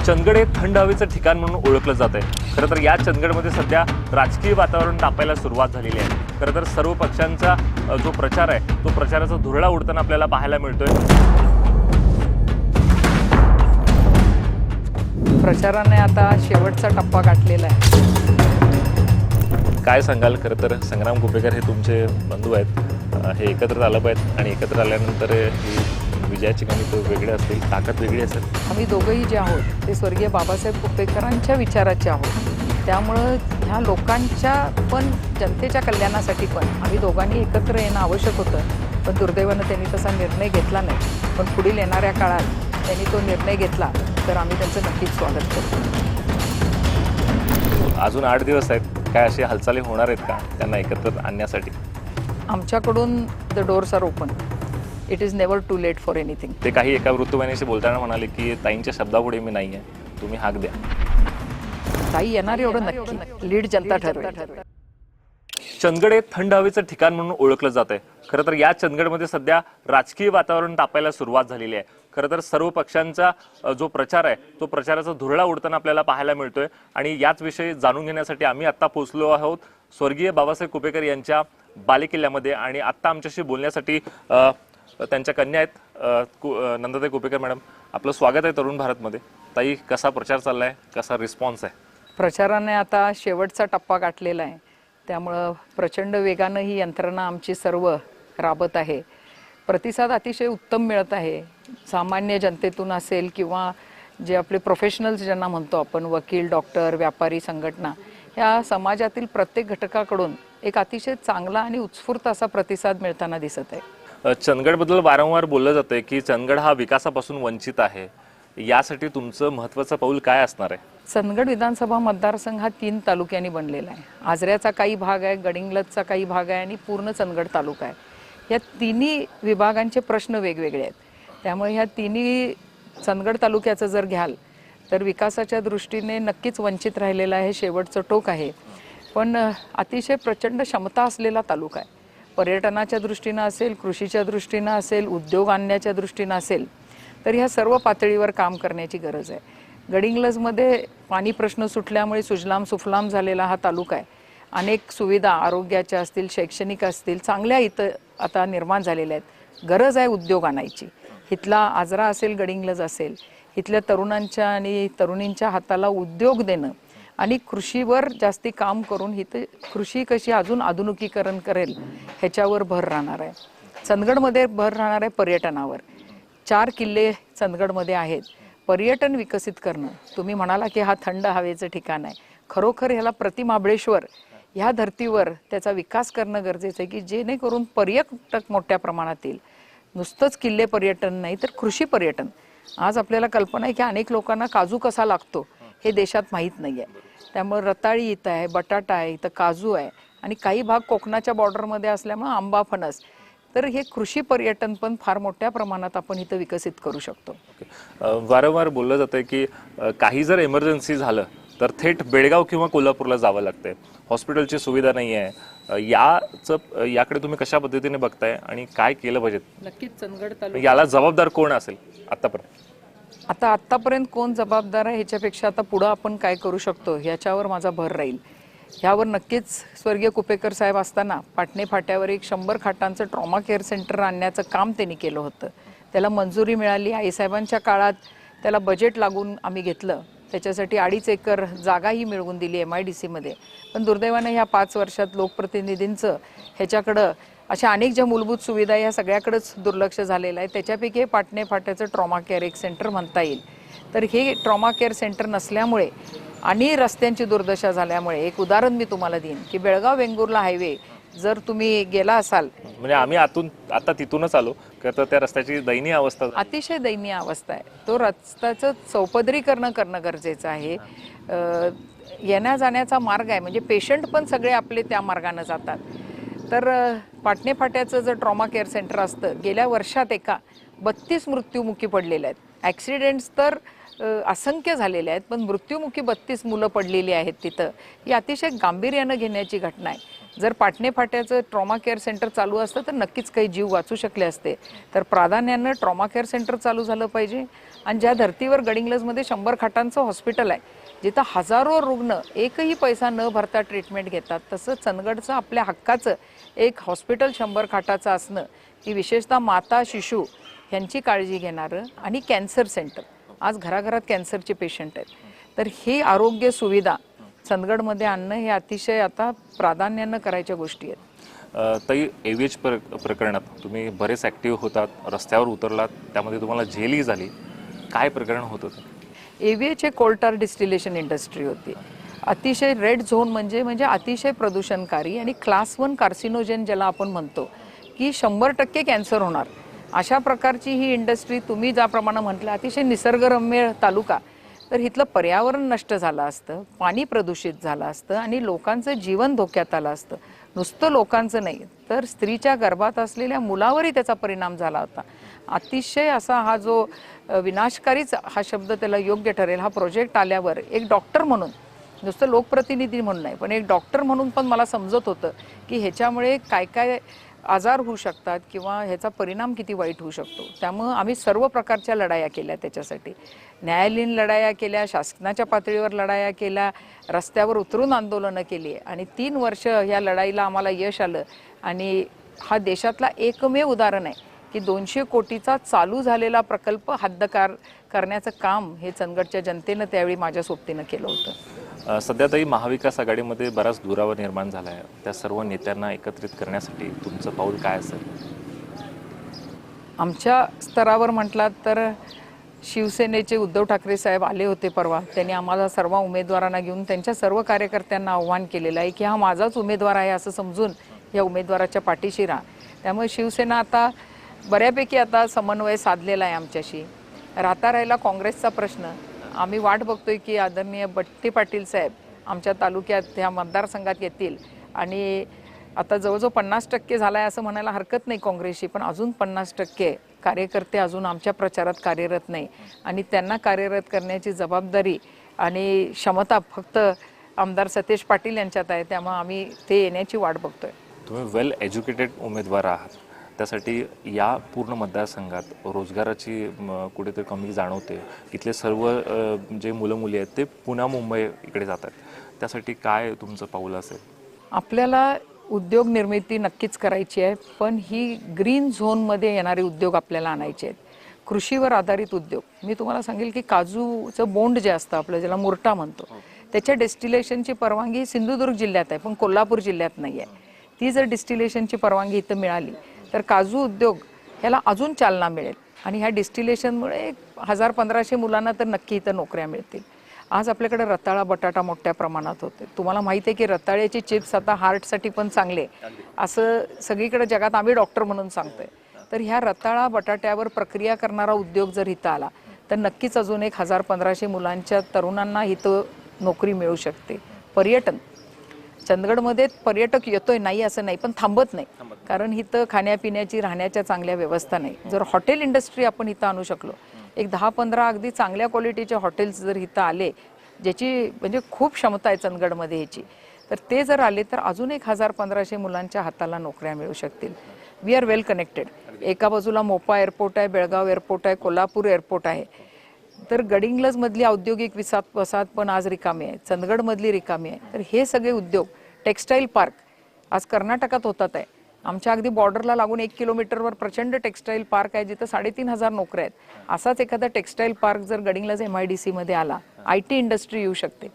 चंदगड हे थंड हवेचं ठिकाण म्हणून ओळखलं जात आहे। खरं तर या चंदगडमध्ये सध्या राजकीय वातावरण तापायला सुरुवात झालेली आहे। खरं तर सर्व पक्षांचा जो प्रचार आहे तो प्रचाराचा धुरळा उडताना आपल्याला पाहायला मिळतोय। प्रचाराने आता शेवटचा टप्पा गाठलेला आहे। काय सांगाल? खरं तर संग्राम कुपेकर हे तुमचे बंधू आहेत, हे एकत्र आलं पाहिजेत आणि एकत्र आल्यानंतर ही विजयाची गाणी तो वेगळे असतील, ताकद वेगळी असेल। आम्ही दोघंही जे आहोत ते स्वर्गीय बाबासाहेब कुपेकरांच्या विचाराचे आहोत, त्यामुळं ह्या लोकांच्या पण जनतेच्या कल्याणासाठी पण आम्ही दोघांनी एकत्र येणं आवश्यक होतं। पण दुर्दैवानं त्यांनी तसा निर्णय घेतला नाही, पण पुढील येणाऱ्या काळात त्यांनी तो निर्णय घेतला तर आम्ही त्यांचं नक्कीच स्वागत करू। अजून 8 दिवस आहेत, काय अशी हालचाली होणार आहेत का त्यांना एकत्र आणण्यासाठी? आमच्याकडून the doors are open, it is never too late for anything. ते काही एका वृत्तवाहिनीशी बोलताना म्हणाले की ताईंच्या शब्दापुढे मी नाही आहे, तुम्ही हाक द्या। ताई येणार एवढं नक्की, लीड जनता ठरवेल। चंदगड हे थंड हवेचं ठिकाण म्हणून ओळखलं जात आहे। खरं तर या चंदगडमध्ये सध्या राजकीय वातावरण तापायला सुरुवात झालेली आहे। खरं तर सर्व पक्षांचा जो प्रचार आहे तो प्रचाराचा धुरळा उडताना आपल्याला पाहायला मिळतोय आणि याच विषयी जाणून घेण्यासाठी आम्ही आता पोहोचलो आहोत स्वर्गीय बाबासाहेब कुपेकर यांच्या बालेकिल्ल्यामध्ये। आणि आत्ता आमच्याशी बोलण्यासाठी त्यांच्या कन्या आहेत नंदाताई कुपेकर मॅडम। आपलं स्वागत आहे तरुण भारतमध्ये। ताई, कसा प्रचार चाललाय, कसा रिस्पॉन्स आहे? प्रचाराने आता शेवटचा टप्पा गाठलेला आहे, त्यामुळं प्रचंड वेगानं ही यंत्रणा आमची सर्व राबत आहे। प्रतिसाद अतिशय उत्तम मिळत आहे, सामान्य जनतेतून असेल किंवा जे आपले प्रोफेशनल्स ज्यांना म्हणतो आपण, वकील, डॉक्टर, व्यापारी संघटना, ह्या समाजातील प्रत्येक घटकाकडून एक अतिशय चांगला आणि उत्स्फूर्त असा प्रतिसाद मिळताना दिसत आहे। चंदगडबद्दल वारंवार बोललं जातंय की चंदगड हा विकासापासून वंचित आहे, यासाठी तुमचं महत्त्वाचं पाऊल काय असणार आहे? चंदगड विधानसभा मतदारसंघ हा 3 तालुक्यांनी बनलेला आहे। आजऱ्याचा काही भाग आहे, गडिंग्लजचा काही भाग आहे आणि पूर्ण चंदगड तालुका आहे। या तिन्ही विभागांचे प्रश्न वेगवेगळे आहेत, त्यामुळे ह्या तिन्ही चंदगड तालुक्याचं जर घ्याल तर विकासाच्या दृष्टीने नक्कीच वंचित राहिलेला आहे, शेवटचं टोक आहे। पण अतिशय प्रचंड क्षमता असलेला तालुका आहे, पर्यटनाच्या दृष्टीनं असेल, कृषीच्या दृष्टीनं असेल, उद्योग आणण्याच्या दृष्टीनं असेल, तर ह्या सर्व पातळीवर काम करण्याची गरज आहे। गडिंग्लजमध्ये पाणी प्रश्न सुटल्यामुळे सुजलाम सुफलाम झालेला हा तालुका आहे। अनेक सुविधा आरोग्याच्या असतील, शैक्षणिक असतील, चांगल्या इथं आता निर्माण झालेल्या आहेत। गरज आहे उद्योग आणायची। इथला आजरा असेल, गडिंग्लज असेल, इथल्या तरुणांच्या आणि तरुणींच्या हाताला उद्योग देणं आणि कृषीवर जास्ती काम करून इथं कृषी कशी अजून आधुनिकीकरण करेल ह्याच्यावर भर राहणार आहे। चंदगडमध्ये भर राहणार आहे पर्यटनावर। 4 किल्ले चंदगडमध्ये आहेत। पर्यटन विकसित करणं, तुम्ही म्हणाला की हा थंड हवेचं ठिकाण आहे, खरोखर ह्याला प्रतिमहाबळेश्वर ह्या धर्तीवर त्याचा विकास करणं गरजेचं आहे की जेणेकरून पर्यटक मोठ्या प्रमाणात येईल। नुसतंच किल्ले पर्यटन नाही तर कृषी पर्यटन। आज आपल्याला कल्पना आहे की अनेक लोकांना काजू कसा लागतो हे देशात माहीत नाही आहे, त्यामुळे रताळी इथं आहे, बटाटा आहे, इथं काजू आहे आणि काही भाग कोकणाच्या बॉर्डरमध्ये असल्यामुळे आंबा, फणस, तर हे कृषी पर्यटन पण फार मोठ्या प्रमाणात आपण इथं विकसित करू शकतो। वारंवार बोललं जातंय की काही जर इमर्जन्सी झालं तर थेट बेळगाव किंवा कोल्हापूरला जावं लागतंय, हॉस्पिटलची सुविधा नाही आहे, याकडे तुम्ही कशा पद्धतीने बघताय आणि काय केलं पाहिजे? नक्कीच चंदगड तालुका याला जबाबदार कोण असेल आतापर्यंत? आतापर्यंत कोण जबाबदार आहे ह्याच्यापेक्षा आता पुढं आपण काय करू शकतो ह्याच्यावर माझा भर राहील। ह्यावर नक्कीच स्वर्गीय कुपेकर साहेब असताना पाटणे फाट्यावर एक 100 खाटांचं ट्रॉमा केअर सेंटर आणण्याचं काम त्यांनी केलं होतं। त्याला मंजुरी मिळाली, आईसाहेबांच्या काळात त्याला बजेट लागून आम्ही घेतलं, त्याच्यासाठी 2.5 एकर जागाही मिळवून दिली MIDC मध्ये। पण दुर्दैवानं ह्या 5 वर्षात लोकप्रतिनिधींचं ह्याच्याकडं अशा अनेक ज्या मूलभूत सुविधा या सगळ्याकडेच दुर्लक्ष झालेलं आहे। त्याच्यापैकी हे पाटणे फाट्याचं ट्रॉमा केअर एक सेंटर म्हणता येईल। तर हे ट्रॉमा केअर सेंटर नसल्यामुळे आणि रस्त्यांची दुर्दशा झाल्यामुळे, एक उदाहरण मी तुम्हाला देईन की बेळगाव वेंगुर्ला हायवे जर तुम्ही गेला असाल, म्हणजे आम्ही आता तिथूनच आलो, तर त्या रस्त्याची दयनीय अवस्था, अतिशय दयनीय अवस्था आहे। तो रस्त्याचं चौपदरीकरण करणं गरजेचं आहे। येण्या जाण्याचा मार्ग आहे, म्हणजे पेशंट पण सगळे आपले त्या मार्गाने जातात। तर पाटणे फाट्याचं जर ट्रॉमा केअर सेंटर असतं, गेल्या वर्षात 32 मृत्यूमुखी पडलेले आहेत। ॲक्सिडेंट्स तर असंख्य झालेले आहेत, पण मृत्यूमुखी 32 मुलं पडलेली आहेत तिथं। ही अतिशय गांभीर्यानं घेण्याची घटना आहे। जर पाटणे फाट्याचं ट्रॉमा केअर सेंटर चालू असतं तर नक्कीच काही जीव वाचू शकले असते. तर प्राधान्यानं ट्रॉमा केअर सेंटर चालू झालं पाहिजे. आणि ज्या धर्तीवर गडिंग्लजमध्ये 100 खाटांचं हॉस्पिटल आहे, जिथं हजारो रुग्ण एकही पैसा न भरता ट्रीटमेंट घेतात, तसं चंदगडचं आपल्या हक्काचं एक हॉस्पिटल 100 खाटाचं असणं, की विशेषतः माता शिशु यांची काळजी घेणारं, आणि कॅन्सर सेंटर, आज घराघरात कॅन्सरचे पेशंट आहेत. तर ही आरोग्य सुविधा चंदगडमध्ये आणणं हे अतिशय आता प्राधान्यानं करायच्या गोष्टी आहेत. ताई, एव्हीएच प्रकरणात तुम्ही बरेच ॲक्टिव्ह होतात, रस्त्यावर उतरलात, त्यामध्ये तुम्हाला जेलही झाली. काय प्रकरण होतं ते? एव्हीएच हे कोल्टार डिस्टिलेशन इंडस्ट्री होती. अतिशय रेड झोन म्हणजे अतिशय प्रदूषणकारी आणि क्लास 1 कार्सिनोजेन ज्याला आपण म्हणतो, की 100% कॅन्सर होणार अशा प्रकारची ही इंडस्ट्री. तुम्ही ज्याप्रमाणे म्हटलं, अतिशय निसर्गरम्य तालुका, तर इथलं पर्यावरण नष्ट झालं असतं, पाणी प्रदूषित झालं असतं आणि लोकांचं जीवन धोक्यात आलं असतं. नुसतं लोकांचं नाही, तर स्त्रीच्या गर्भात असलेल्या मुलावरही त्याचा परिणाम झाला होता. अतिशय असा हा जो विनाशकारीच हा शब्द त्याला योग्य ठरेल, हा प्रोजेक्ट आल्यावर एक डॉक्टर म्हणून, नुसतं लोकप्रतिनिधी म्हणून नाही, पण एक डॉक्टर म्हणून पण मला समजत होतं की ह्याच्यामुळे काय काय आजार होऊ शकतात किंवा ह्याचा परिणाम किती वाईट होऊ शकतो. त्यामुळं आम्ही सर्व प्रकारच्या लढाया केल्या त्याच्यासाठी. न्यायालयीन लढाया केल्या, शासनाच्या पातळीवर लढाया केल्या, रस्त्यावर उतरून आंदोलनं केली आणि 3 वर्ष ह्या लढाईला आम्हाला यश आलं. आणि हा देशातला एकमेव उदाहरण आहे की 200 कोटीचा चालू झालेला प्रकल्प हद्दपार करण्याचं काम हे चंदगडच्या जनतेनं त्यावेळी माझ्या सोबतीनं केलं होतं. सध्या ताई, महाविकास आघाडीमध्ये बराच दुरावा निर्माण झाला आहे. त्या सर्व नेत्यांना एकत्रित करण्यासाठी तुमचं पाऊल काय असेल? आमच्या स्तरावर म्हटलात तर शिवसेनेचे उद्धव ठाकरे साहेब आले होते परवा. त्यांनी आम्हाला सर्व उमेदवारांना घेऊन त्यांच्या सर्व कार्यकर्त्यांना आव्हान केलेलं आहे की हा माझाच उमेदवार आहे असं समजून या उमेदवाराच्या पाठीशी राहा. त्यामुळे शिवसेना आता बऱ्यापैकी आता समन्वय साधलेला आहे आमच्याशी. राहता राहिला काँग्रेसचा प्रश्न. आम्ही वाट बघतोय की आदरणीय बट्टी पाटील साहेब आमच्या तालुक्यात ह्या मतदारसंघात येतील. आणि आता जवळजवळ 50% झाला आहे असं म्हणायला हरकत नाही काँग्रेसशी, पण अजून 50% कार्यकर्ते अजून आमच्या प्रचारात कार्यरत नाही. आणि त्यांना कार्यरत करण्याची जबाबदारी आणि क्षमता फक्त आमदार सतेज पाटील यांच्यात आहे. त्यामुळे आम्ही ते येण्याची वाट बघतोय. तुम्ही वेल एज्युकेटेड उमेदवार आहात, त्यासाठी या पूर्ण मतदारसंघात रोजगाराची कुठेतरी कमी जाणवते. इथले सर्व जे मुलं मुली आहेत ते पुणे मुंबई इकडे जातात. त्यासाठी काय तुमचं पाऊल असेल? आपल्याला उद्योग निर्मिती नक्कीच करायची आहे, पण ही ग्रीन झोनमध्ये येणारे उद्योग आपल्याला आणायचे आहेत. कृषीवर आधारित उद्योग. मी तुम्हाला सांगेल की काजूचं बोंड जे असतं आपलं, ज्याला मुर्टा म्हणतो, त्याच्या डिस्टिलेशनची परवानगी सिंधुदुर्ग जिल्ह्यात आहे, पण कोल्हापूर जिल्ह्यात नाही आहे. ती जर डिस्टिलेशनची परवानगी इथं मिळाली तर काजू उद्योग ह्याला अजून चालना मिळेल. आणि ह्या डिस्टिलेशनमुळे 1000-1500 मुलांना तर नक्की इथं नोकऱ्या मिळतील. आज आपल्याकडे रताळा बटाटा मोठ्या प्रमाणात होते. तुम्हाला माहिती आहे की रताळ्याचे चिप्स आता हार्टसाठी पण चांगले, असं सगळीकडे जगात आम्ही डॉक्टर म्हणून सांगतोय. तर ह्या रताळा बटाट्यावर प्रक्रिया करणारा उद्योग जर इथं आला तर नक्कीच अजून 1000-1500 मुलांच्या तरुणांना इथं नोकरी मिळू शकते. पर्यटन, चंदगडमध्ये पर्यटक येतोय नाही असं नाही, पण थांबत नाही, कारण इथं खाण्यापिण्याची राहण्याच्या चांगल्या व्यवस्था नाही. जर हॉटेल इंडस्ट्री आपण इथं आणू शकलो, एक 10-15 अगदी चांगल्या क्वालिटीचे हॉटेल्स जर इथं आले, ज्याची म्हणजे खूप क्षमता आहे चंदगडमध्ये ह्याची, तर ते जर आले तर अजून 1000-1500 मुलांच्या हाताला नोकऱ्या मिळू शकतील. We are well connected. एका बाजूला मोपा एअरपोर्ट आहे, बेळगाव एअरपोर्ट आहे, कोल्हापूर एअरपोर्ट आहे. तर गडिंग्लजमधली औद्योगिक वसाहत पण आज रिकामी आहे, चंदगडमधली रिकामी आहे. तर हे सगळे उद्योग, टेक्स्टाईल पार्क आज कर्नाटकात होतात आहे. आमच्या अगदी बॉर्डरला लागून 1 किलोमीटरवर प्रचंड टेक्स्टाईल पार्क आहे, जिथं 3500 नोकऱ्या आहेत. असाच एखादा टेक्स्टाईल पार्क जर गडिंग्लज MIDC मध्ये आला, IT इंडस्ट्री येऊ शकते.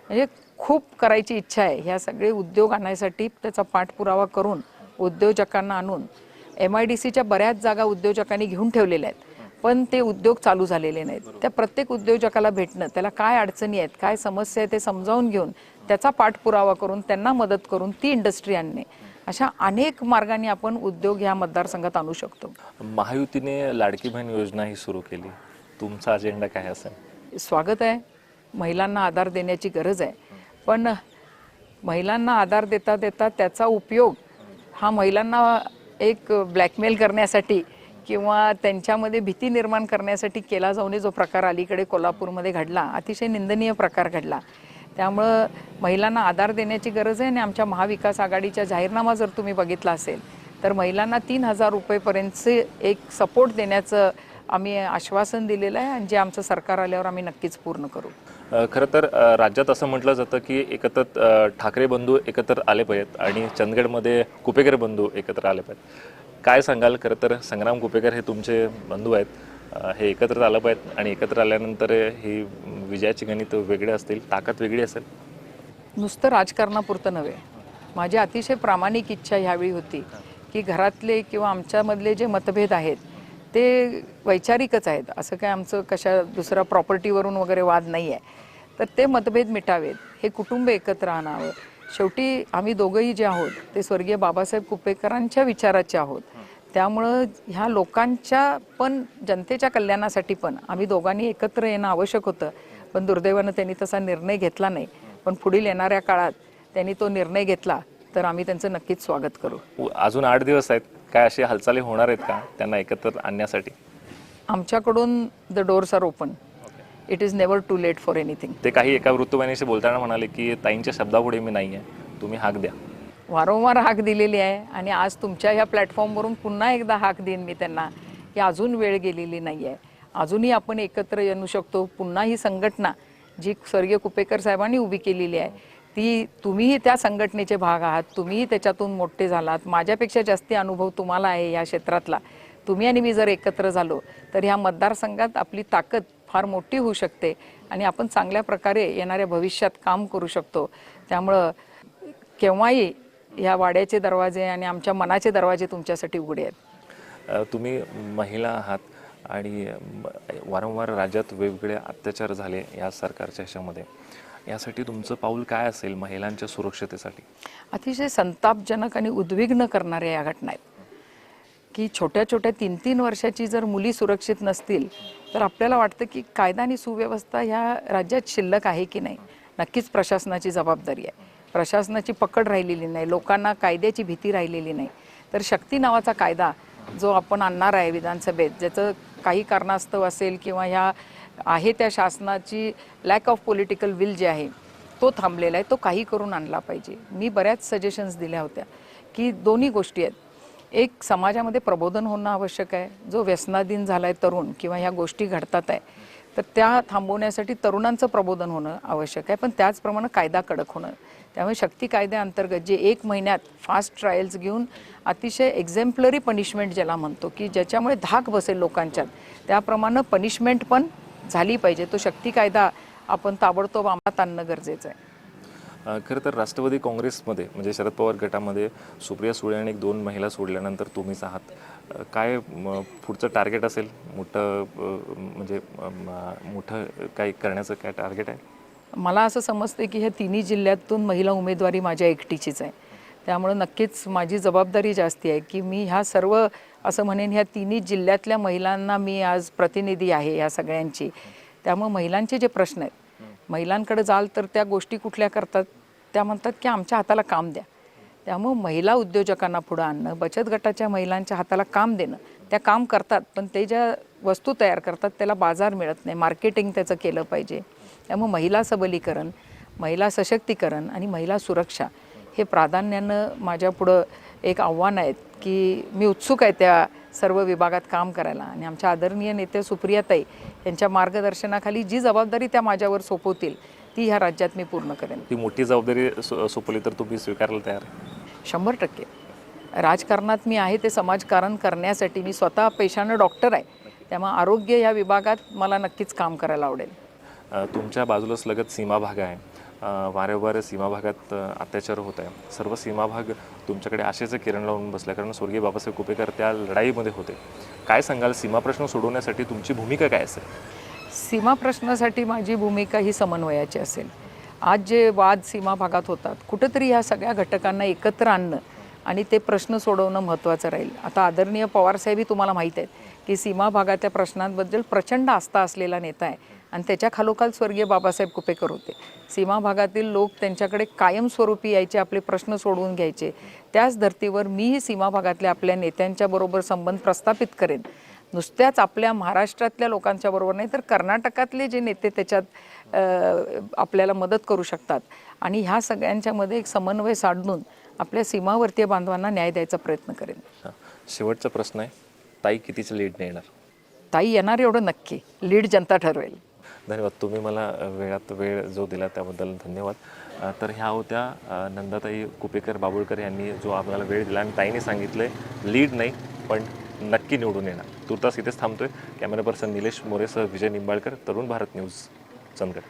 म्हणजे खूप करायची इच्छा आहे. ह्या सगळे उद्योग आणण्यासाठी त्याचा पाठपुरावा करून उद्योजकांना आणून, MIDCच्या बऱ्याच जागा उद्योजकांनी घेऊन ठेवलेल्या आहेत, पण ते उद्योग चालू झालेले नाहीत. त्या प्रत्येक उद्योजकाला भेटणं, त्याला काय अडचणी आहेत, काय समस्या आहे ते समजावून घेऊन त्याचा पाठपुरावा करून त्यांना मदत करून ती इंडस्ट्री आणणे, अशा अनेक मार्गाने आपण उद्योग ह्या मतदारसंघात आणू शकतो. महायुतीने लाडकी बहीण योजना ही सुरू केली, तुमचा अजेंडा काय असेल? स्वागत आहे. महिलांना आधार देण्याची गरज आहे, पण महिलांना आधार देता देता त्याचा उपयोग हा महिलांना एक ब्लॅकमेल करण्यासाठी किंवा त्यांच्यामध्ये भीती निर्माण करण्यासाठी केला जाऊन जो प्रकार अलीकडे कोल्हापूरमध्ये घडला, अतिशय निंदनीय प्रकार घडला. त्यामुळं महिलांना आधार देण्याची गरज आहे आणि आमच्या महाविकास आघाडीचा जाहीरनामा जर तुम्ही बघितला असेल तर महिलांना 3,000 रुपयेपर्यंतचे एक सपोर्ट देण्याचं आम्ही आश्वासन दिलेलं आहे आणि जे आमचं सरकार आल्यावर आम्ही नक्कीच पूर्ण करू. खरं तर राज्यात असं म्हटलं जातं की एकत्र ठाकरे बंधू एकत्र आले पाहिजेत आणि चंदगडमध्ये कुपेकर बंधू एकत्र आले पाहिजेत. काय सांगाल? खरं तर संग्राम कुपेकर हे तुमचे बंधू आहेत, हे एकत्र आलं पाहिजेत आणि एकत्र आल्यानंतर ही विजयाची गणित वेगळे असतील, ताकद वेगळी असेल. नुसतं राजकारणापुरतं नव्हे, माझी अतिशय प्रामाणिक इच्छा ह्यावेळी होती की घरातले किंवा आमच्यामधले जे मतभेद आहेत ते वैचारिकच आहेत, असं काय आमचं कशा दुसऱ्या प्रॉपर्टीवरून वगैरे वाद नाही आहे. तर ते मतभेद मिटावेत, हे कुटुंब एकत्र आणावं. शेवटी आम्ही दोघंही जे आहोत ते स्वर्गीय बाबासाहेब कुपेकरांच्या विचाराचे आहोत. त्यामुळं ह्या लोकांच्या पण जनतेच्या कल्याणासाठी पण आम्ही दोघांनी एकत्र येणं आवश्यक होतं. पण दुर्दैवानं त्यांनी तसा निर्णय घेतला नाही. पण पुढील येणाऱ्या काळात त्यांनी तो निर्णय घेतला तर आम्ही त्यांचं नक्कीच स्वागत करू. अजून 8 दिवस आहेत, काय अशी हालचाली होणार आहेत का त्यांना एकत्र आणण्यासाठी? आमच्याकडून the doors are open. It is never too late for anything. ते काही एका वृत्तवाहिनीशी बोलताना म्हणाले की ताईंच्या शब्दापुढे मी नाही आहे, तुम्ही हाक द्या. वारंवार हाक दिलेली आहे आणि आज तुमच्या ह्या प्लॅटफॉर्मवरून पुन्हा एकदा हाक देईन मी त्यांना की अजून वेळ गेलेली नाही आहे. अजूनही आपण एकत्र येऊ शकतो. पुन्हा ही संघटना जी स्वर्गीय कुपेकर साहेबांनी उभी केलेली आहे ती, तुम्हीही त्या संघटनेचे भाग आहात, तुम्हीही त्याच्यातून मोठे झालात. माझ्यापेक्षा जास्ती अनुभव तुम्हाला आहे या क्षेत्रातला. तुम्ही आणि मी जर एकत्र झालो तर ह्या मतदारसंघात आपली ताकद फार मोठी होऊ शकते आणि आपण चांगल्या प्रकारे येणाऱ्या भविष्यात काम करू शकतो. त्यामुळं केव्हाही ह्या वाड्याचे दरवाजे आणि आमच्या मनाचे दरवाजे तुमच्यासाठी उघडे आहेत. तुम्ही महिला आहात आणि वारंवार राज्यात वेगवेगळे अत्याचार झाले या सरकारच्या ह्याच्यामध्ये, यासाठी तुमचं पाऊल काय असेल महिलांच्या सुरक्षतेसाठी? अतिशय संतापजनक आणि उद्विग्न करणाऱ्या या घटना आहेत की छोट्या छोट्या 3-3 वर्षाची जर मुली सुरक्षित नसतील तर आपल्याला वाटतं की कायदा आणि सुव्यवस्था ह्या राज्यात शिल्लक आहे की नाही. नक्कीच प्रशासनाची जबाबदारी आहे. प्रशासनाची पकड राहिलेली नाही, लोकांना कायद्याची भीती राहिलेली नाही. तर शक्ती नावाचा कायदा जो आपण आणणार आहे विधानसभेत, ज्याचं काही कारणास्तव असेल किंवा ह्या आहे त्या शासनाची लॅक ऑफ पॉलिटिकल विल जे आहे तो थांबलेला आहे, तो काही करून आणला पाहिजे. मी बऱ्याच सजेशन्स दिल्या होत्या की दोन्ही गोष्टी आहेत. एक, समाजामध्ये प्रबोधन होणं आवश्यक आहे. जो व्यसनाधीन झाला आहे तरुण किंवा ह्या गोष्टी घडतात आहे तर त्या थांबवण्यासाठी तरुणांचं प्रबोधन होणं आवश्यक आहे. पण त्याचप्रमाणे कायदा कडक होणं. त्यामुळे शक्ती कायद्याअंतर्गत जे 1 महिन्यात फास्ट ट्रायल्स घेऊन अतिशय एक्झेम्पलरी पनिशमेंट ज्याला म्हणतो की ज्याच्यामुळे धाक बसेल लोकांच्यात, त्याप्रमाणे पनिशमेंट पण झाली पाहिजे. तो शक्ती कायदा आपण ताबडतोब अंमलात आणणं गरजेचं आहे. खरं तर राष्ट्रवादी काँग्रेसमध्ये म्हणजे शरद पवार गटामध्ये सुप्रिया सुळे आणि 2 महिला सोडल्यानंतर तुम्हीच आहात. काय पुढचं टार्गेट असेल? म्हणजे मोठं काही करण्याचं काय टार्गेट आहे? मला असं समजतं की ह्या तिन्ही जिल्ह्यातून महिला उमेदवारी माझ्या एकटीचीच आहे. त्यामुळे नक्कीच माझी जबाबदारी जास्ती आहे की मी ह्या सर्व, असं म्हणेन, ह्या तिन्ही जिल्ह्यातल्या महिलांना मी आज प्रतिनिधी आहे ह्या सगळ्यांची. त्यामुळे महिलांचे जे प्रश्न आहेत, महिलांकडे जाल तर त्या गोष्टी कुठल्या करतात, त्या म्हणतात की आमच्या हाताला काम द्या. त्यामुळे महिला उद्योजकांना पुढं आणणं, बचत गटाच्या महिलांच्या हाताला काम देणं. त्या काम करतात पण ते ज्या वस्तू तयार करतात त्याला बाजार मिळत नाही, मार्केटिंग त्याचं केलं पाहिजे. त्यामुळे महिला सबलीकरण, महिला सशक्तीकरण आणि महिला सुरक्षा हे प्राधान्यानं माझ्यापुढं एक आव्हान आहेत की मी उत्सुक आहे त्या सर्व विभागात काम करायला. आणि आमच्या आदरणीय नेत्या सुप्रियाताई यांच्या मार्गदर्शनाखाली जी जबाबदारी त्या माझ्यावर सोपवतील ती ह्या राज्यात मी पूर्ण करेन. ती मोठी जबाबदारी सोपवली तर तुम्ही स्वीकारायला तयार? 100%. राजकारणात मी आहे ते समाजकारण करण्यासाठी. मी स्वतः पेशानं डॉक्टर आहे, त्यामुळे आरोग्य या विभागात मला नक्कीच काम करायला आवडेल. तुमच्या बाजूलाच लगत सीमा भाग आहे. वारंवार सीमा भागात अत्याचार होत आहे. सर्व सीमा भाग तुमच्याकडे आशेचं किरण लावून बसल्या, कारण स्वर्गीय बाबासाहेब कुपेकर त्या लढाईमध्ये होते. काय सांगाल, सीमा प्रश्न सोडवण्यासाठी तुमची भूमिका काय असेल? सीमा प्रश्नासाठी माझी भूमिका ही समन्वयाची असेल. आज जे वाद सीमा भागात होतात, कुठंतरी ह्या सगळ्या घटकांना एकत्र आणणं आणि ते प्रश्न सोडवणं महत्त्वाचं राहील. आता आदरणीय पवारसाहेबही तुम्हाला माहीत आहेत की सीमा भागाच्या प्रश्नांबद्दल प्रचंड आस्था असलेला नेता आहे आणि त्याच्या खालोखाल स्वर्गीय बाबासाहेब कुपेकर होते. सीमा भागातील लोक त्यांच्याकडे कायमस्वरूपी यायचे, आपले प्रश्न सोडवून घ्यायचे. त्याच धर्तीवर मीही सीमा भागातल्या आपल्या नेत्यांच्या बरोबर संबंध प्रस्थापित करेन नुसत्याच आपल्या महाराष्ट्रातल्या लोकांच्या बरोबर नाही तर कर्नाटकातले जे नेते त्याच्यात आपल्याला मदत करू शकतात आणि ह्या सगळ्यांच्यामध्ये एक समन्वय साधून आपल्या सीमावर्तीय बांधवांना न्याय द्यायचा प्रयत्न करेन. हां. शेवटचा प्रश्न आहे, ताई कितीचं लीडने येणार? ताई येणार एवढं नक्की, लीड जनता ठरवेल. धन्यवाद. तुम्ही मला वेळ जो दिला त्याबद्दल धन्यवाद. तर ह्या होत्या नंदाताई कुपेकर बाबुळकर यांनी जो आम्हाला वेळ दिला आणि ताईने सांगितलं लीड नाही पण नक्की निवडून येणार. तुर्तास इथेच थांबतोय. कॅमेरा पर्सन निलेश मोरेसह विजय निंबाळकर, तरुण भारत न्यूज, चंदगड.